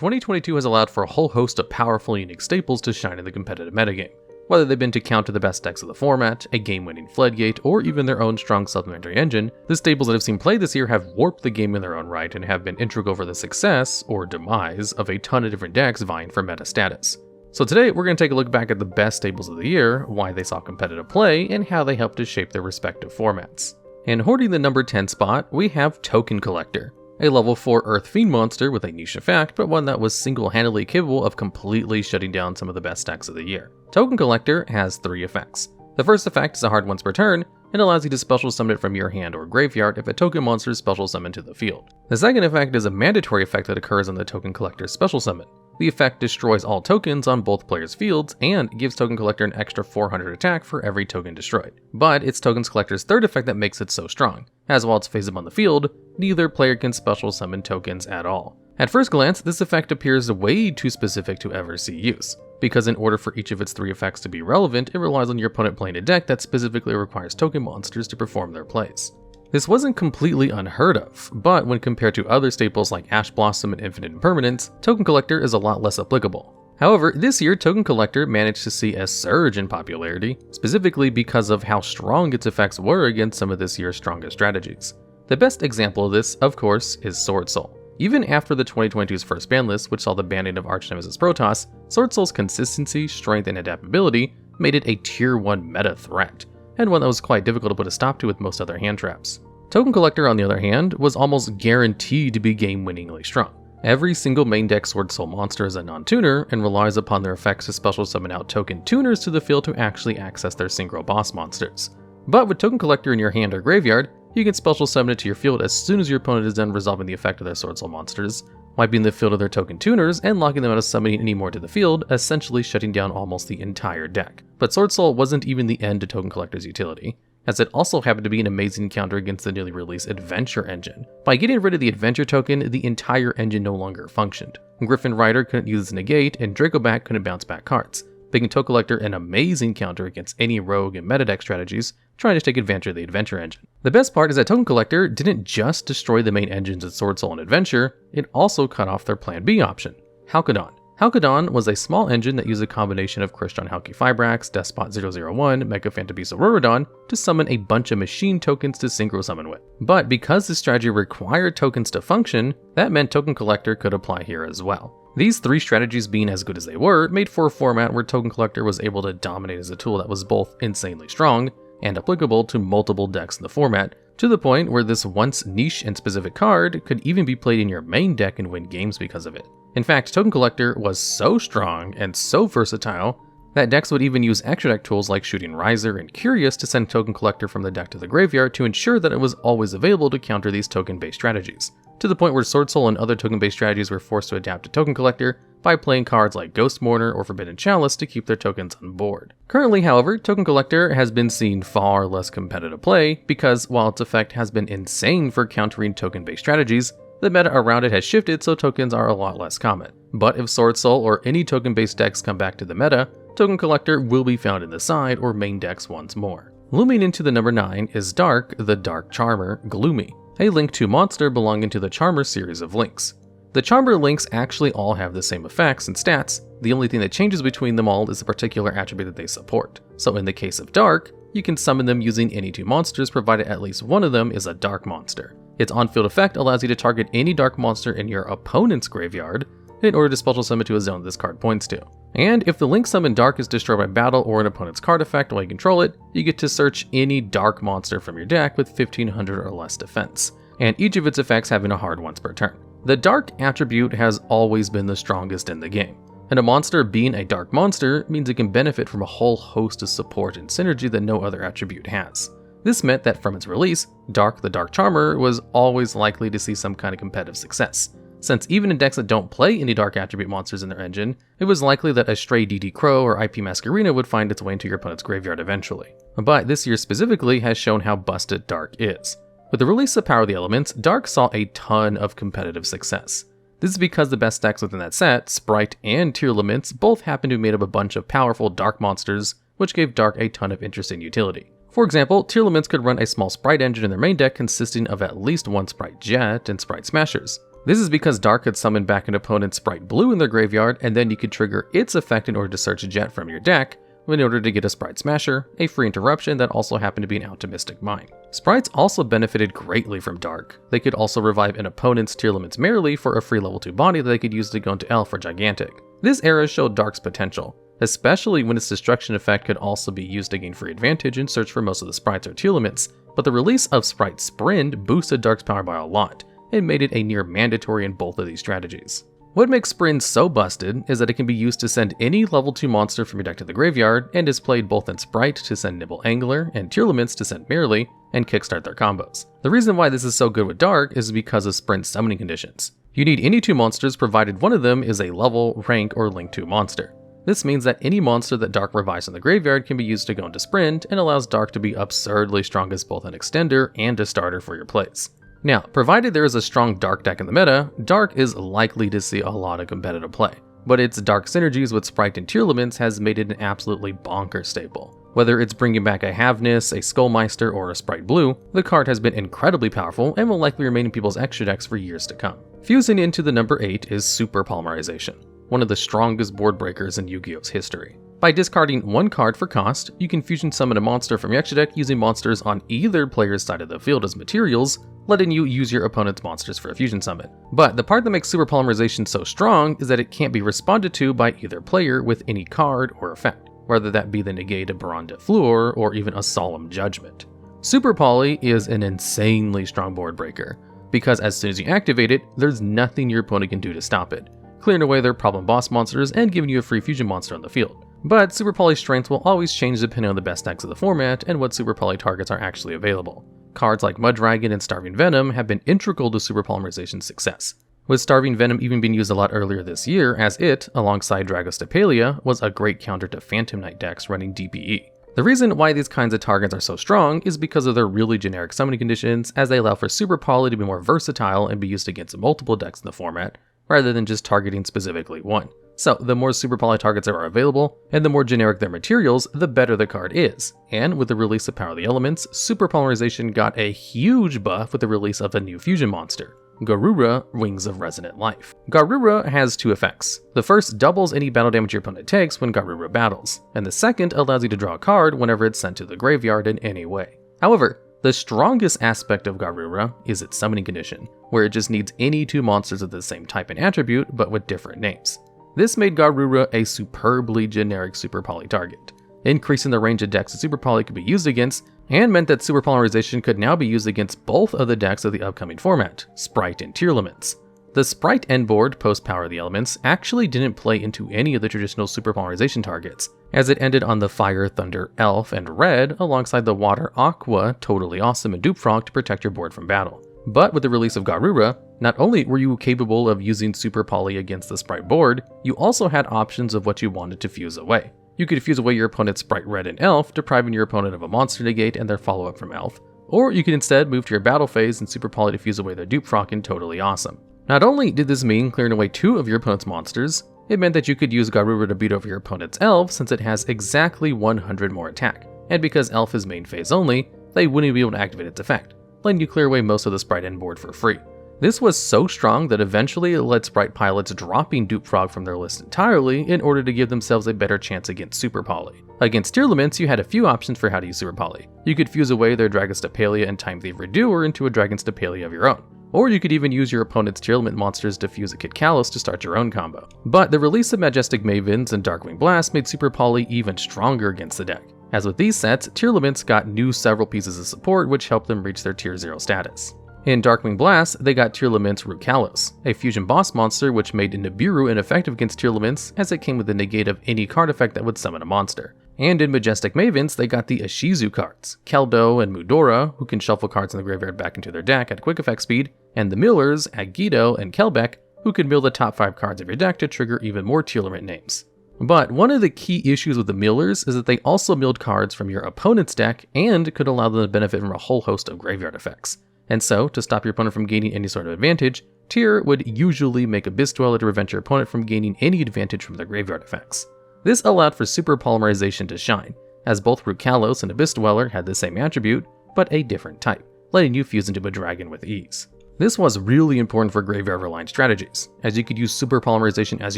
2022 has allowed for a whole host of powerful unique staples to shine in the competitive metagame. Whether they've been to counter the best decks of the format, a game-winning floodgate, or even their own strong supplementary engine, the staples that have seen play this year have warped the game in their own right and have been integral for the success, or demise, of a ton of different decks vying for meta status. So today we're going to take a look back at the best staples of the year, why they saw competitive play, and how they helped to shape their respective formats. And hoarding the number 10 spot, we have Token Collector, a level 4 Earth Fiend monster with a niche effect, but one that was single-handedly capable of completely shutting down some of the best decks of the year. Token Collector has 3 effects. The first effect is a hard once per turn, and allows you to special summon it from your hand or graveyard if a token monster is special summoned to the field. The second effect is a mandatory effect that occurs on the Token Collector's special summon. The effect destroys all tokens on both players' fields and gives Token Collector an extra 400 attack for every token destroyed. But it's Token Collector's third effect that makes it so strong, as while it's phased on the field, neither player can special summon tokens at all. At first glance, this effect appears way too specific to ever see use, because in order for each of its 3 effects to be relevant, it relies on your opponent playing a deck that specifically requires token monsters to perform their plays. This wasn't completely unheard of, but when compared to other staples like Ash Blossom and Infinite Impermanence, Token Collector is a lot less applicable. However, this year Token Collector managed to see a surge in popularity, specifically because of how strong its effects were against some of this year's strongest strategies. The best example of this, of course, is Sword Soul. Even after the 2022's first ban list, which saw the banning of Arch Nemesis Protoss, Sword Soul's consistency, strength, and adaptability made it a tier 1 meta threat, and one that was quite difficult to put a stop to with most other hand traps. Token Collector, on the other hand, was almost guaranteed to be game-winningly strong. Every single main deck Sword Soul monster is a non-tuner and relies upon their effects to special summon out token tuners to the field to actually access their synchro boss monsters. But with Token Collector in your hand or graveyard, you can special summon it to your field as soon as your opponent is done resolving the effect of their Sword Soul monsters, wiping the field of their token tuners and locking them out of summoning any more to the field, essentially shutting down almost the entire deck. But Sword Soul wasn't even the end to Token Collector's utility, as it also happened to be an amazing counter against the newly released Adventure engine. By getting rid of the Adventure token, the entire engine no longer functioned. Griffin Rider couldn't use its negate, and Dracoback couldn't bounce back cards, making Token Collector an amazing counter against any rogue and meta deck strategies trying to take advantage of the Adventure engine. The best part is that Token Collector didn't just destroy the main engines of Sword Soul and Adventure, it also cut off their plan B option, Halqifibrax. Halqifibrax was a small engine that used a combination of Crystron Halqifibrax, Despot 001, Mega Phantobeast Auroradon to summon a bunch of machine tokens to synchro summon with. But because this strategy required tokens to function, that meant Token Collector could apply here as well. These 3 strategies being as good as they were, made for a format where Token Collector was able to dominate as a tool that was both insanely strong and applicable to multiple decks in the format, to the point where this once niche and specific card could even be played in your main deck and win games because of it. In fact, Token Collector was so strong and so versatile that decks would even use extra deck tools like Shooting Riser and Curious to send Token Collector from the deck to the graveyard to ensure that it was always available to counter these token-based strategies, to the point where Sword Soul and other token-based strategies were forced to adapt to Token Collector by playing cards like Ghost Mourner or Forbidden Chalice to keep their tokens on board. Currently, however, Token Collector has been seeing far less competitive play because while its effect has been insane for countering token-based strategies, the meta around it has shifted so tokens are a lot less common. But if Sword Soul or any token-based decks come back to the meta, Token Collector will be found in the side or main decks once more. Looming into the number 9 is Dharc, the Dharc Charmer, Gloomy, a Link 2 monster belonging to the Charmer series of links. The Charmer links actually all have the same effects and stats, the only thing that changes between them all is the particular attribute that they support. So in the case of Dharc, you can summon them using any 2 monsters provided at least one of them is a Dharc monster. Its on-field effect allows you to target any Dharc monster in your opponent's graveyard in order to special summon to a zone this card points to. And if the link summon Dharc is destroyed by battle or an opponent's card effect while you control it, you get to search any Dharc monster from your deck with 1500 or less defense, and each of its effects having a hard once per turn. The Dharc attribute has always been the strongest in the game, and a monster being a Dharc monster means it can benefit from a whole host of support and synergy that no other attribute has. This meant that from its release, Dharc the Dharc Charmer was always likely to see some kind of competitive success, since even in decks that don't play any Dharc attribute monsters in their engine, it was likely that a stray DD Crow or IP Masquerena would find its way into your opponent's graveyard eventually. But this year specifically has shown how busted Dharc is. With the release of Power of the Elements, Dharc saw a ton of competitive success. This is because the best decks within that set, Sprite and Tearlaments, both happen to be made up a bunch of powerful Dharc monsters, which gave Dharc a ton of interesting utility. For example, Tearlaments could run a small Sprite engine in their main deck consisting of at least 1 Sprite Jet and Sprite Smashers, This is because Dharc could summon back an opponent's Sprite Blue in their graveyard, and then you could trigger its effect in order to search a Jet from your deck, in order to get a Sprite Smasher, a free interruption that also happened to be an auto-matic mine. Sprites also benefited greatly from Dharc. They could also revive an opponent's tier limits merely for a free level 2 body that they could use to go into Elf or Gigantic. This era showed Dharc's potential, especially when its destruction effect could also be used to gain free advantage and search for most of the sprites or tier limits, but the release of Sprite Sprint boosted Dharc's power by a lot, and made it a near mandatory in both of these strategies. What makes Sprint so busted is that it can be used to send any level 2 monster from your deck to the graveyard, and is played both in Sprite to send Nibble Angler, and tier limits to send merely, and kickstart their combos. The reason why this is so good with Dharc is because of Sprint's summoning conditions. You need any 2 monsters provided one of them is a level, rank, or link 2 monster. This means that any monster that Dharc revives in the graveyard can be used to go into Sprint, and allows Dharc to be absurdly strong as both an extender and a starter for your plays. Now, provided there is a strong Dharc deck in the meta, Dharc is likely to see a lot of competitive play, but its Dharc synergies with Sprite and tier limits has made it an absolutely bonkers staple. Whether it's bringing back a Havness, a Skullmeister, or a Sprite Blue, the card has been incredibly powerful and will likely remain in people's extra decks for years to come. Fusing into the number 8 is Super Polymerization, one of the strongest board breakers in Yu-Gi-Oh's history. By discarding 1 card for cost, you can fusion summon a monster from your extra deck using monsters on either player's side of the field as materials, letting you use your opponent's monsters for a fusion summon. But the part that makes Super Polymerization so strong is that it can't be responded to by either player with any card or effect, whether that be the Negate of Baron de Fleur or even a Solemn Judgment. Super Poly is an insanely strong board breaker, because as soon as you activate it, there's nothing your opponent can do to stop it, clearing away their problem boss monsters and giving you a free fusion monster on the field. But Super Poly's strengths will always change depending on the best decks of the format and what Super Poly targets are actually available. Cards like Mudragon and Starving Venom have been integral to Super Polymerization's success, with Starving Venom even being used a lot earlier this year, as it, alongside Dragostapelia, was a great counter to Phantom Knight decks running DPE. The reason why these kinds of targets are so strong is because of their really generic summoning conditions, as they allow for Super Poly to be more versatile and be used against multiple decks in the format, rather than just targeting specifically one. So the more Super Poly targets are available, and the more generic their materials, the better the card is. And with the release of Power of the Elements, Super Polymerization got a huge buff with the release of a new fusion monster, Garura, Wings of Resonant Life. Garura has 2 effects. The first doubles any battle damage your opponent takes when Garura battles, and the second allows you to draw a card whenever it's sent to the graveyard in any way. However, the strongest aspect of Garura is its summoning condition, where it just needs any 2 monsters of the same type and attribute, but with different names. This made Garura a superbly generic Super Poly target, increasing the range of decks that Super Poly could be used against, and meant that Super Polymerization could now be used against both of the decks of the upcoming format, Sprite and tier limits. The Sprite end board post Power of the Elements actually didn't play into any of the traditional Super Polymerization targets, as it ended on the Fire, Thunder, Elf, and Red alongside the Water, Aqua, Totally Awesome, and Dupe Frog to protect your board from battle. But with the release of Garura, not only were you capable of using Super Poly against the Sprite board, you also had options of what you wanted to fuse away. You could fuse away your opponent's Sprite Red and Elf, depriving your opponent of a monster negate and their follow-up from Elf, or you could instead move to your battle phase and Super Poly to fuse away their Dupe Frog and Totally Awesome. Not only did this mean clearing away 2 of your opponent's monsters, it meant that you could use Garura to beat over your opponent's Elf since it has exactly 100 more attack, and because Elf is main phase only, they wouldn't be able to activate its effect, letting you clear away most of the Sprite end board for free. This was so strong that eventually it led Sprite pilots dropping Dupe Frog from their list entirely in order to give themselves a better chance against Super Poly. Against tier limits, you had a few options for how to use Super Poly. You could fuse away their Dragostapelia and Time Thief Redoer into a Dragostapelia of your own, or you could even use your opponent's tier limit monsters to fuse a Kid Kalos to start your own combo. But the release of Majestic Mavens and Darkwing Blast made Super Poly even stronger against the deck, as with these sets, tier limits got new several pieces of support which helped them reach their tier 0 status. In Darkwing Blast, they got tier limits Rukalos, a fusion boss monster which made Nibiru ineffective against tier limits as it came with the negate of any card effect that would summon a monster. And in Majestic Mavens, they got the Ishizu cards, Keldo and Mudora, who can shuffle cards in the graveyard back into their deck at quick effect speed, and the Millers, Agido and Kelbeck, who can mill the top 5 cards of your deck to trigger even more tier limit names. But one of the key issues with the Millers is that they also milled cards from your opponent's deck and could allow them to benefit from a whole host of graveyard effects. And so, to stop your opponent from gaining any sort of advantage, Tier would usually make Abyss Dweller to prevent your opponent from gaining any advantage from their graveyard effects. This allowed for Super Polymerization to shine, as both Rukalos and Abyss Dweller had the same attribute, but a different type, letting you fuse into a dragon with ease. This was really important for graveyard reliant strategies, as you could use Super Polymerization as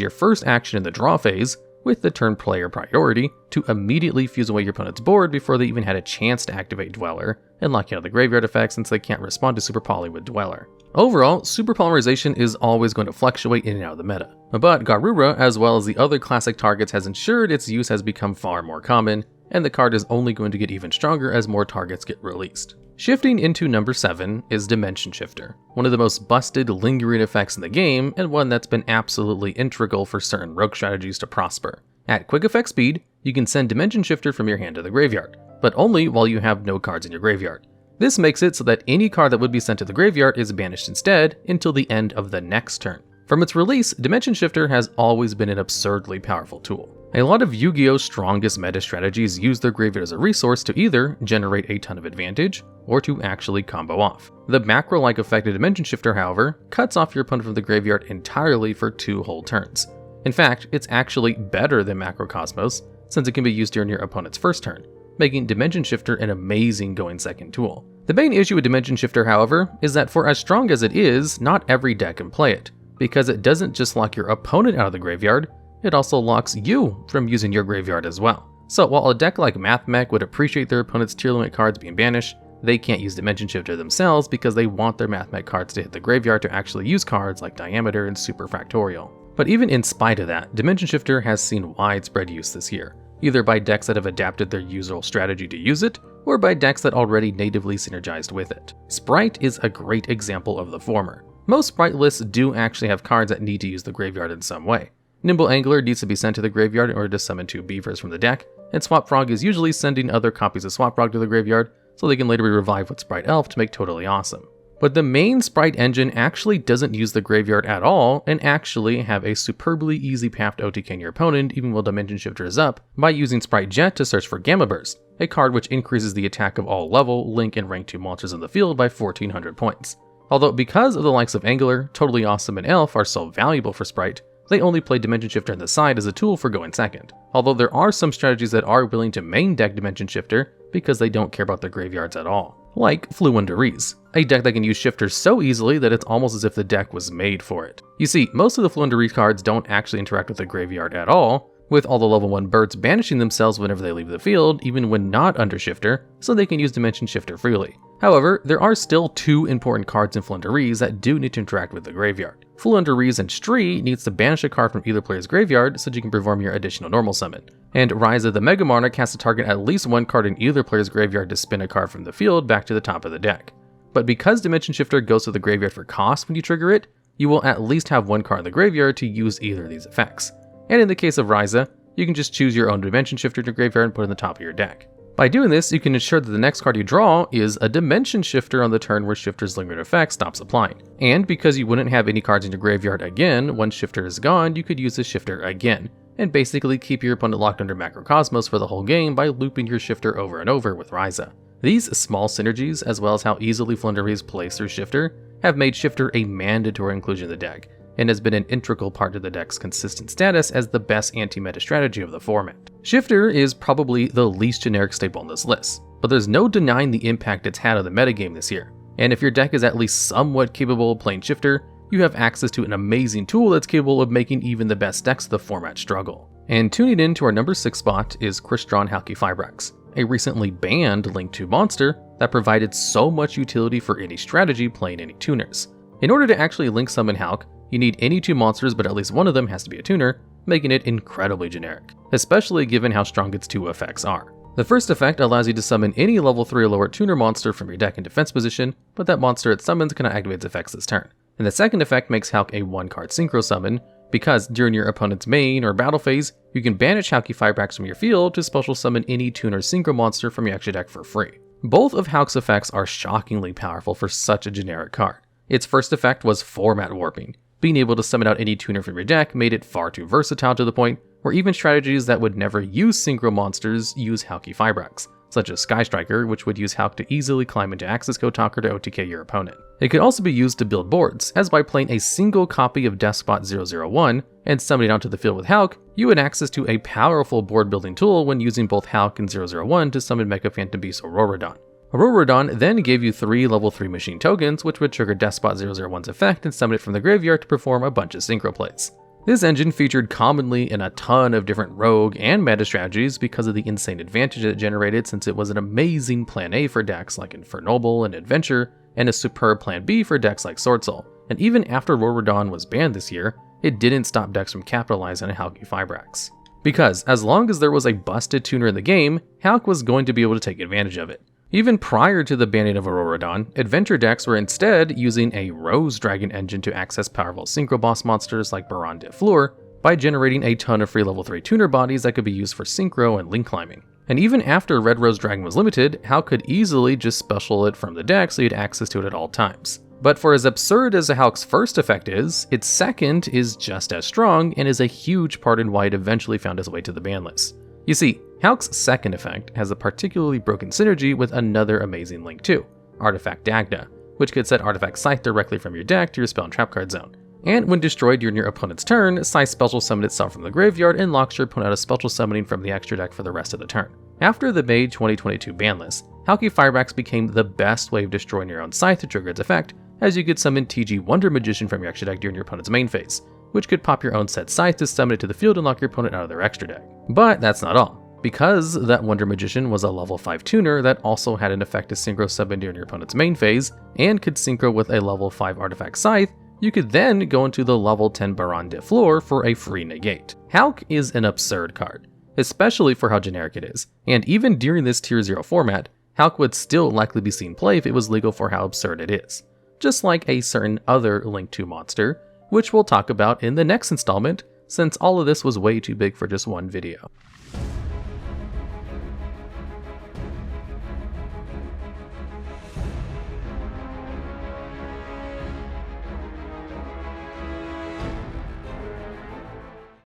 your first action in the draw phase, with the turn player priority, to immediately fuse away your opponent's board before they even had a chance to activate Dweller, and lock out the graveyard effect since they can't respond to Super Poly with Dweller. Overall, Super Polymerization is always going to fluctuate in and out of the meta, but Garura, as well as the other classic targets, has ensured its use has become far more common, and the card is only going to get even stronger as more targets get released. Shifting into number 7 is Dimension Shifter, one of the most busted, lingering effects in the game, and one that's been absolutely integral for certain rogue strategies to prosper. At quick effect speed, you can send Dimension Shifter from your hand to the graveyard, but only while you have no cards in your graveyard. This makes it so that any card that would be sent to the graveyard is banished instead until the end of the next turn. From its release, Dimension Shifter has always been an absurdly powerful tool. A lot of Yu-Gi-Oh's strongest meta strategies use their graveyard as a resource to either generate a ton of advantage, or to actually combo off. The macro-like effect of Dimension Shifter, however, cuts off your opponent from the graveyard entirely for 2 whole turns. In fact, it's actually better than Macrocosmos, since it can be used during your opponent's first turn, making Dimension Shifter an amazing going second tool. The main issue with Dimension Shifter, however, is that for as strong as it is, not every deck can play it, because it doesn't just lock your opponent out of the graveyard, it also locks you from using your graveyard as well. So while a deck like MathMech would appreciate their opponent's tier limit cards being banished, they can't use Dimension Shifter themselves because they want their MathMech cards to hit the graveyard to actually use cards like Diameter and Super Fractorial. But even in spite of that, Dimension Shifter has seen widespread use this year, either by decks that have adapted their usual strategy to use it, or by decks that already natively synergized with it. Sprite is a great example of the former. Most Sprite lists do actually have cards that need to use the graveyard in some way. Nimble Angler needs to be sent to the graveyard in order to summon 2 beavers from the deck, and Swap Frog is usually sending other copies of Swap Frog to the graveyard so they can later be revived with Sprite Elf to make totally awesome. But the main Sprite engine actually doesn't use the graveyard at all, and actually have a superbly easy path to OTK your opponent even while Dimension Shifter is up, by using Sprite Jet to search for Gamma Burst, a card which increases the attack of all level, link, and rank 2 monsters in the field by 1400 points. Although because of the likes of Angler, Totally Awesome, and Elf are so valuable for Sprite, they only play Dimension Shifter on the side as a tool for going second. Although there are some strategies that are willing to main deck Dimension Shifter because they don't care about their graveyards at all. Like Floowandereeze, a deck that can use Shifters so easily that it's almost as if the deck was made for it. You see, most of the Floowandereeze cards don't actually interact with the graveyard at all, with all the level 1 birds banishing themselves whenever they leave the field, even when not under Shifter, so they can use Dimension Shifter freely. However, there are still 2 important cards in Floowandereeze that do need to interact with the graveyard. Floowandereeze and Stree needs to banish a card from either player's graveyard so that you can perform your additional normal summon. And Ryza the Mega Monarch has to target at least 1 card in either player's graveyard to spin a card from the field back to the top of the deck. But because Dimension Shifter goes to the graveyard for cost when you trigger it, you will at least have 1 card in the graveyard to use either of these effects. And in the case of Ryza, you can just choose your own Dimension Shifter to graveyard and put it in the top of your deck. By doing this, you can ensure that the next card you draw is a Dimension Shifter on the turn where Shifter's lingering effect stops applying. And because you wouldn't have any cards in your graveyard again, once Shifter is gone, you could use the Shifter again, and basically keep your opponent locked under Macrocosmos for the whole game by looping your Shifter over and over with Ryza. These small synergies, as well as how easily Floowandereeze plays through Shifter, have made Shifter a mandatory inclusion in the deck, and has been an integral part of the deck's consistent status as the best anti-meta strategy of the format. Shifter is probably the least generic staple on this list, but there's no denying the impact it's had on the metagame this year. And if your deck is at least somewhat capable of playing Shifter, you have access to an amazing tool that's capable of making even the best decks of the format struggle. And tuning in to our number 6 spot is Crystron Halqifibrax, a recently banned Link 2 monster that provided so much utility for any strategy playing any tuners. In order to actually link summon Halq, you need any 2 monsters, but at least one of them has to be a tuner, making it incredibly generic, especially given how strong its 2 effects are. The first effect allows you to summon any level 3 or lower tuner monster from your deck in defense position, but that monster it summons cannot activate its effects this turn. And the second effect makes Halq a 1-card synchro summon, because during your opponent's main or battle phase, you can banish Halqifibrax from your field to special summon any tuner synchro monster from your extra deck for free. Both of Halq's effects are shockingly powerful for such a generic card. Its first effect was format warping. Being able to summon out any tuner from your deck made it far too versatile to the point where even strategies that would never use synchro monsters use Halqifibrax, such as Sky Striker, which would use Halq to easily climb into Access Code Talker to OTK your opponent. It could also be used to build boards, as by playing a single copy of Despot 001 and summoning onto the field with Halq, you had access to a powerful board building tool when using both Halq and 001 to summon Mecha Phantom Beast or Auroradon. Auroradon then gave you 3 level 3 machine tokens, which would trigger Despot 001's effect and summon it from the graveyard to perform a bunch of synchro plays. This engine featured commonly in a ton of different rogue and meta strategies because of the insane advantage it generated, since it was an amazing plan A for decks like Infernoble and Adventure, and a superb plan B for decks like Swordsoul. And even after Auroradon was banned this year, it didn't stop decks from capitalizing on Halqifibrax. Because as long as there was a busted tuner in the game, Halq was going to be able to take advantage of it. Even prior to the banning of Auroradon, Adventure decks were instead using a Rose Dragon engine to access powerful Synchro Boss monsters like Baron de Fleur by generating a ton of free level 3 tuner bodies that could be used for Synchro and Link climbing. And even after Red Rose Dragon was limited, Halq could easily just special it from the deck so you had access to it at all times. But for as absurd as Halq's first effect is, its second is just as strong and is a huge part in why it eventually found its way to the ban list. You see, Halq's second effect has a particularly broken synergy with another amazing link too, Artifact Dagda, which could set Artifact Scythe directly from your deck to your spell and trap card zone. And when destroyed during your opponent's turn, Scythe special summons itself from the graveyard and locks your opponent out of special summoning from the extra deck for the rest of the turn. After the May 2022 ban list, Halqifibrax became the best way of destroying your own Scythe to trigger its effect, as you could summon TG Wonder Magician from your extra deck during your opponent's main phase, which could pop your own set Scythe to summon it to the field and lock your opponent out of their extra deck. But that's not all. Because that Wonder Magician was a level 5 tuner that also had an effect to synchro summon during your opponent's main phase, and could synchro with a level 5 Artifact Scythe, you could then go into the level 10 Baron de Fleur for a free negate. Halq is an absurd card, especially for how generic it is, and even during this tier 0 format, Halq would still likely be seen play if it was legal for how absurd it is. Just like a certain other Link 2 monster, which we'll talk about in the next installment, since all of this was way too big for just one video.